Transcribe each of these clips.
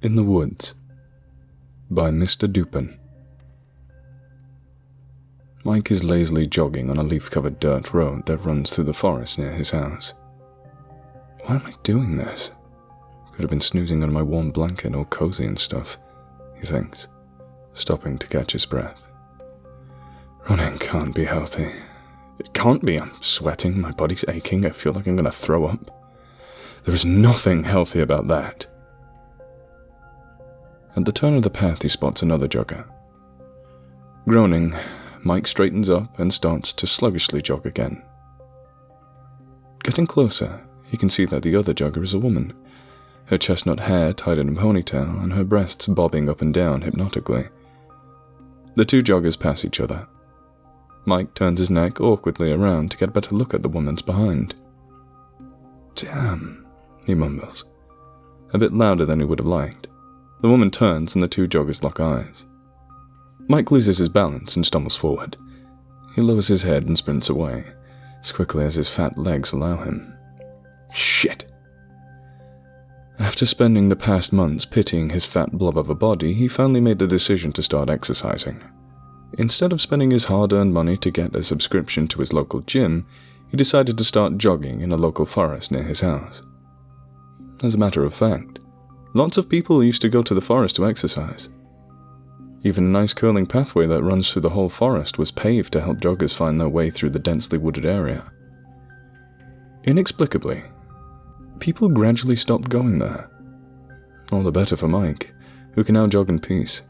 In the Woods by MrDupin. Mike is lazily jogging on a leaf-covered dirt road that runs through the forest near his house. Why am I doing this? Could have been snoozing on my warm blanket all cozy and stuff, he thinks, stopping to catch his breath. Running can't be healthy. It can't be. I'm sweating, my body's aching, I feel like I'm going to throw up. There is nothing healthy about that. At the turn of the path, he spots another jogger. Groaning, Mike straightens up and starts to sluggishly jog again. Getting closer, he can see that the other jogger is a woman, her chestnut hair tied in a ponytail and her breasts bobbing up and down hypnotically. The two joggers pass each other. Mike turns his neck awkwardly around to get a better look at the woman's behind. Damn, he mumbles, a bit louder than he would have liked. The woman turns and the two joggers lock eyes. Mike loses his balance and stumbles forward. He lowers his head and sprints away, as quickly as his fat legs allow him. Shit! After spending the past months pitying his fat blob of a body, he finally made the decision to start exercising. Instead of spending his hard-earned money to get a subscription to his local gym, he decided to start jogging in a local forest near his house. As a matter of fact, lots of people used to go to the forest to exercise. Even a nice curling pathway that runs through the whole forest was paved to help joggers find their way through the densely wooded area. Inexplicably, people gradually stopped going there. All the better for Mike, who can now jog in peace.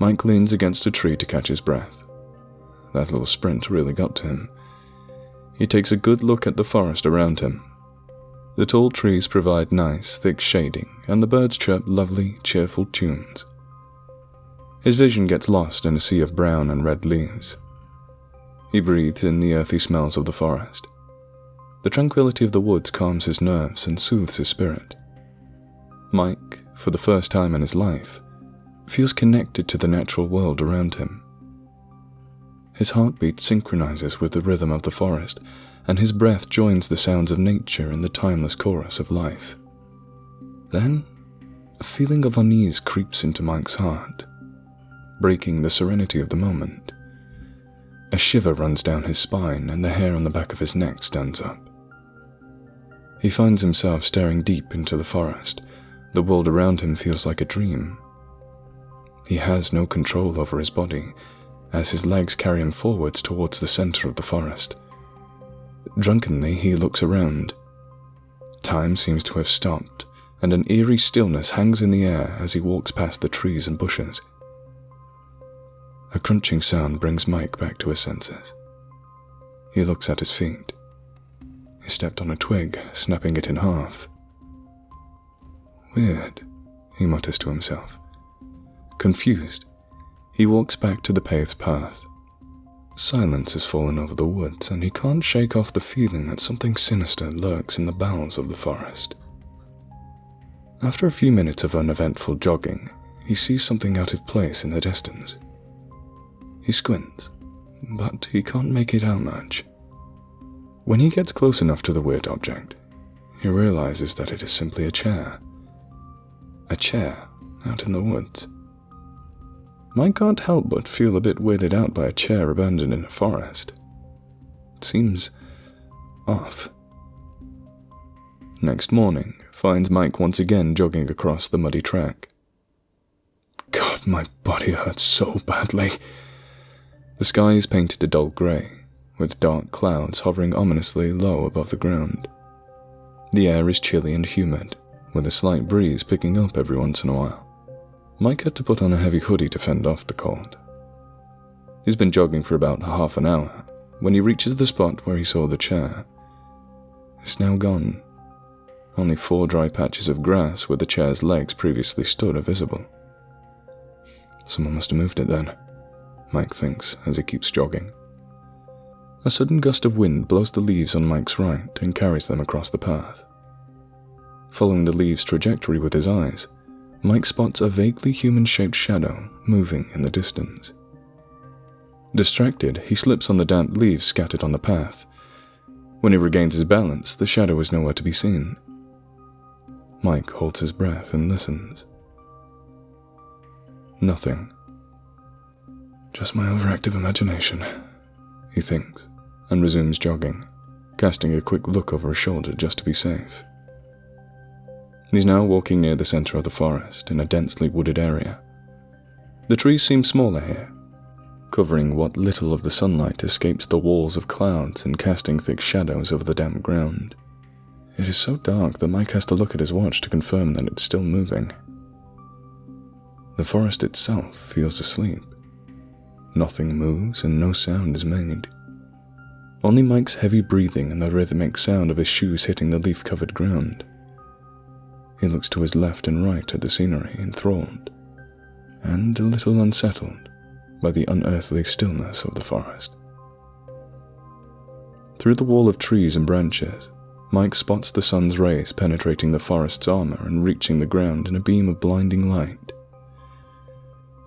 Mike leans against a tree to catch his breath. That little sprint really got to him. He takes a good look at the forest around him. The tall trees provide nice, thick shading, and the birds chirp lovely, cheerful tunes. His vision gets lost in a sea of brown and red leaves. He breathes in the earthy smells of the forest. The tranquility of the woods calms his nerves and soothes his spirit. Mike, for the first time in his life, feels connected to the natural world around him. His heartbeat synchronizes with the rhythm of the forest, and his breath joins the sounds of nature in the timeless chorus of life. Then, a feeling of unease creeps into Mike's heart, breaking the serenity of the moment. A shiver runs down his spine and the hair on the back of his neck stands up. He finds himself staring deep into the forest. The world around him feels like a dream. He has no control over his body, as his legs carry him forwards towards the center of the forest. Drunkenly, he looks around. Time seems to have stopped, and an eerie stillness hangs in the air as he walks past the trees and bushes. A crunching sound brings Mike back to his senses. He looks at his feet. He stepped on a twig, snapping it in half. Weird, he mutters to himself. Confused, he walks back to the paved path. Silence has fallen over the woods, and he can't shake off the feeling that something sinister lurks in the bowels of the forest. After a few minutes of uneventful jogging, he sees something out of place in the distance. He squints, but he can't make it out much. When he gets close enough to the weird object, he realizes that it is simply a chair. A chair out in the woods. Mike can't help but feel a bit weirded out by a chair abandoned in a forest. It seems off. Next morning finds Mike once again jogging across the muddy track. God, my body hurts so badly. The sky is painted a dull grey, with dark clouds hovering ominously low above the ground. The air is chilly and humid, with a slight breeze picking up every once in a while. Mike had to put on a heavy hoodie to fend off the cold. He's been jogging for about half an hour when he reaches the spot where he saw the chair. It's now gone. Only 4 dry patches of grass where the chair's legs previously stood are visible. Someone must have moved it then, Mike thinks as he keeps jogging. A sudden gust of wind blows the leaves on Mike's right and carries them across the path. Following the leaves' trajectory with his eyes, Mike spots a vaguely human-shaped shadow moving in the distance. Distracted, he slips on the damp leaves scattered on the path. When he regains his balance, the shadow is nowhere to be seen. Mike holds his breath and listens. Nothing. Just my overactive imagination, he thinks, and resumes jogging, casting a quick look over his shoulder just to be safe. He's now walking near the center of the forest in a densely wooded area. The trees seem smaller here, covering what little of the sunlight escapes the walls of clouds and casting thick shadows over the damp ground. It is so dark that Mike has to look at his watch to confirm that it's still moving. The forest itself feels asleep. Nothing moves and no sound is made. Only Mike's heavy breathing and the rhythmic sound of his shoes hitting the leaf-covered ground. He looks to his left and right at the scenery, enthralled, and a little unsettled by the unearthly stillness of the forest. Through the wall of trees and branches, Mike spots the sun's rays penetrating the forest's armor and reaching the ground in a beam of blinding light.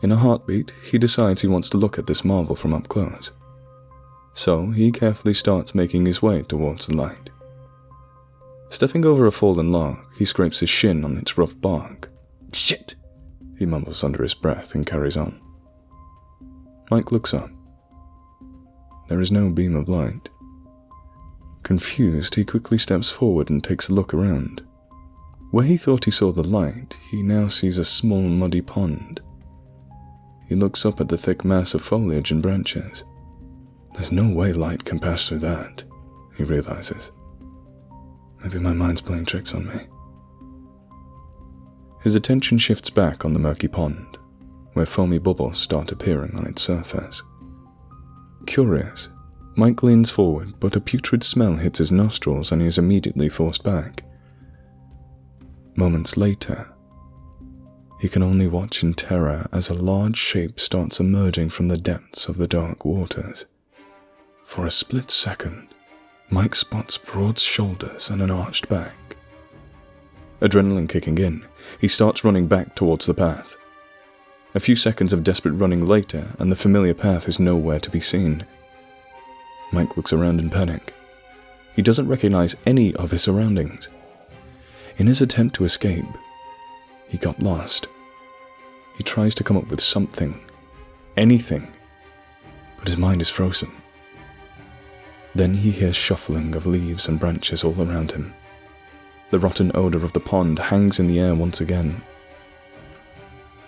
In a heartbeat, he decides he wants to look at this marvel from up close. So he carefully starts making his way towards the light. Stepping over a fallen log, he scrapes his shin on its rough bark. "Shit!" he mumbles under his breath and carries on. Mike looks up. There is no beam of light. Confused, he quickly steps forward and takes a look around. Where he thought he saw the light, he now sees a small muddy pond. He looks up at the thick mass of foliage and branches. There's no way light can pass through that, he realizes. Maybe my mind's playing tricks on me. His attention shifts back on the murky pond, where foamy bubbles start appearing on its surface. Curious, Mike leans forward, but a putrid smell hits his nostrils and he is immediately forced back. Moments later, he can only watch in terror as a large shape starts emerging from the depths of the dark waters. For a split second, Mike spots broad shoulders and an arched back. Adrenaline kicking in, he starts running back towards the path. A few seconds of desperate running later, and the familiar path is nowhere to be seen. Mike looks around in panic. He doesn't recognize any of his surroundings. In his attempt to escape, he got lost. He tries to come up with something, anything, but his mind is frozen. Then he hears shuffling of leaves and branches all around him. The rotten odor of the pond hangs in the air once again.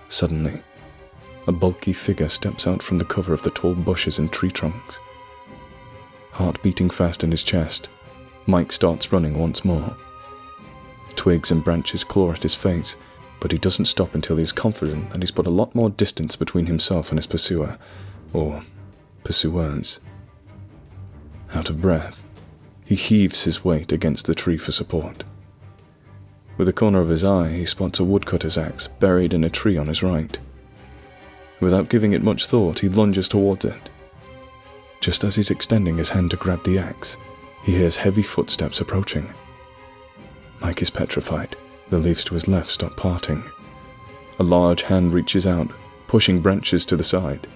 Suddenly, a bulky figure steps out from the cover of the tall bushes and tree trunks. Heart beating fast in his chest, Mike starts running once more. Twigs and branches claw at his face, but he doesn't stop until he is confident that he's put a lot more distance between himself and his pursuer, or pursuers. Out of breath, he heaves his weight against the tree for support. With the corner of his eye, he spots a woodcutter's axe buried in a tree on his right. Without giving it much thought, he lunges towards it. Just as he's extending his hand to grab the axe, he hears heavy footsteps approaching. Mike is petrified. The leaves to his left stop parting. A large hand reaches out, pushing branches to the side.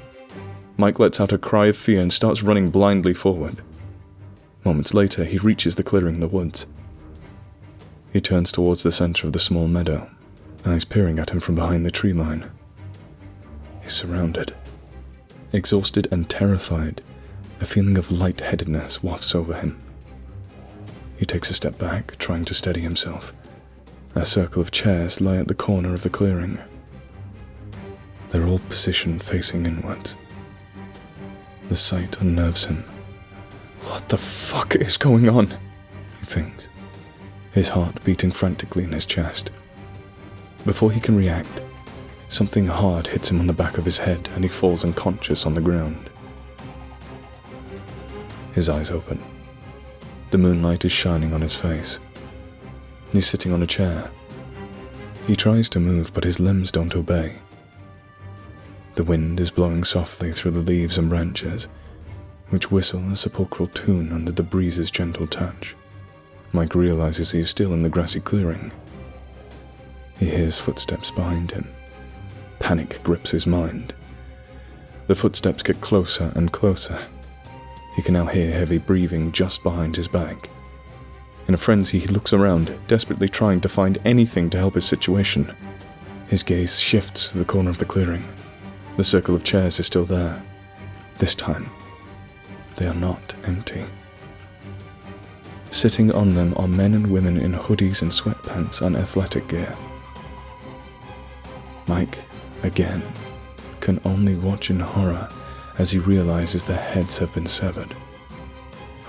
Mike lets out a cry of fear and starts running blindly forward. Moments later, he reaches the clearing in the woods. He turns towards the center of the small meadow, eyes peering at him from behind the tree line. He's surrounded. Exhausted and terrified, a feeling of lightheadedness wafts over him. He takes a step back, trying to steady himself. A circle of chairs lie at the corner of the clearing. They're all positioned facing inwards. The sight unnerves him. What the fuck is going on? He thinks, his heart beating frantically in his chest. Before he can react, something hard hits him on the back of his head and he falls unconscious on the ground. His eyes open. The moonlight is shining on his face. He's sitting on a chair. He tries to move, but his limbs don't obey. The wind is blowing softly through the leaves and branches, which whistle a sepulchral tune under the breeze's gentle touch. Mike realizes he is still in the grassy clearing. He hears footsteps behind him. Panic grips his mind. The footsteps get closer and closer. He can now hear heavy breathing just behind his back. In a frenzy, he looks around, desperately trying to find anything to help his situation. His gaze shifts to the corner of the clearing. The circle of chairs is still there. This time, they are not empty. Sitting on them are men and women in hoodies and sweatpants and athletic gear. Mike, again, can only watch in horror as he realizes their heads have been severed,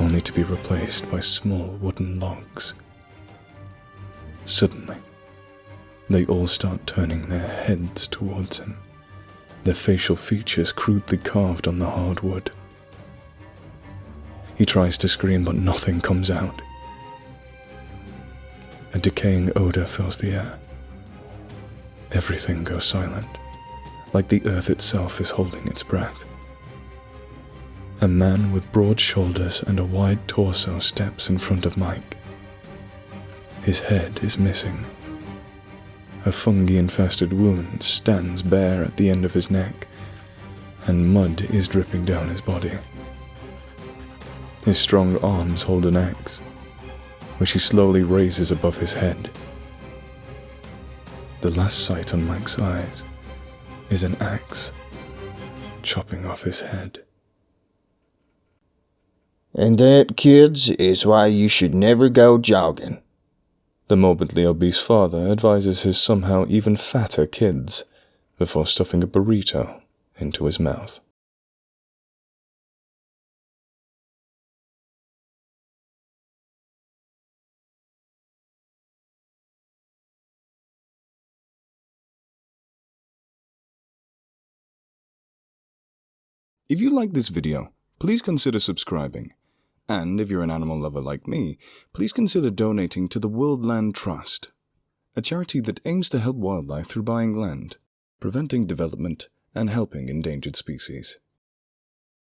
only to be replaced by small wooden logs. Suddenly, they all start turning their heads towards him, their facial features crudely carved on the hard wood. He tries to scream, but nothing comes out. A decaying odor fills the air. Everything goes silent, like the earth itself is holding its breath. A man with broad shoulders and a wide torso steps in front of Mike. His head is missing. A fungi-infested wound stands bare at the end of his neck, and mud is dripping down his body. His strong arms hold an axe, which he slowly raises above his head. The last sight on Mike's eyes is an axe chopping off his head. And that, kids, is why you should never go jogging. The morbidly obese father advises his somehow even fatter kids before stuffing a burrito into his mouth. If you like this video, please consider subscribing. And if you're an animal lover like me, please consider donating to the World Land Trust, a charity that aims to help wildlife through buying land, preventing development, and helping endangered species.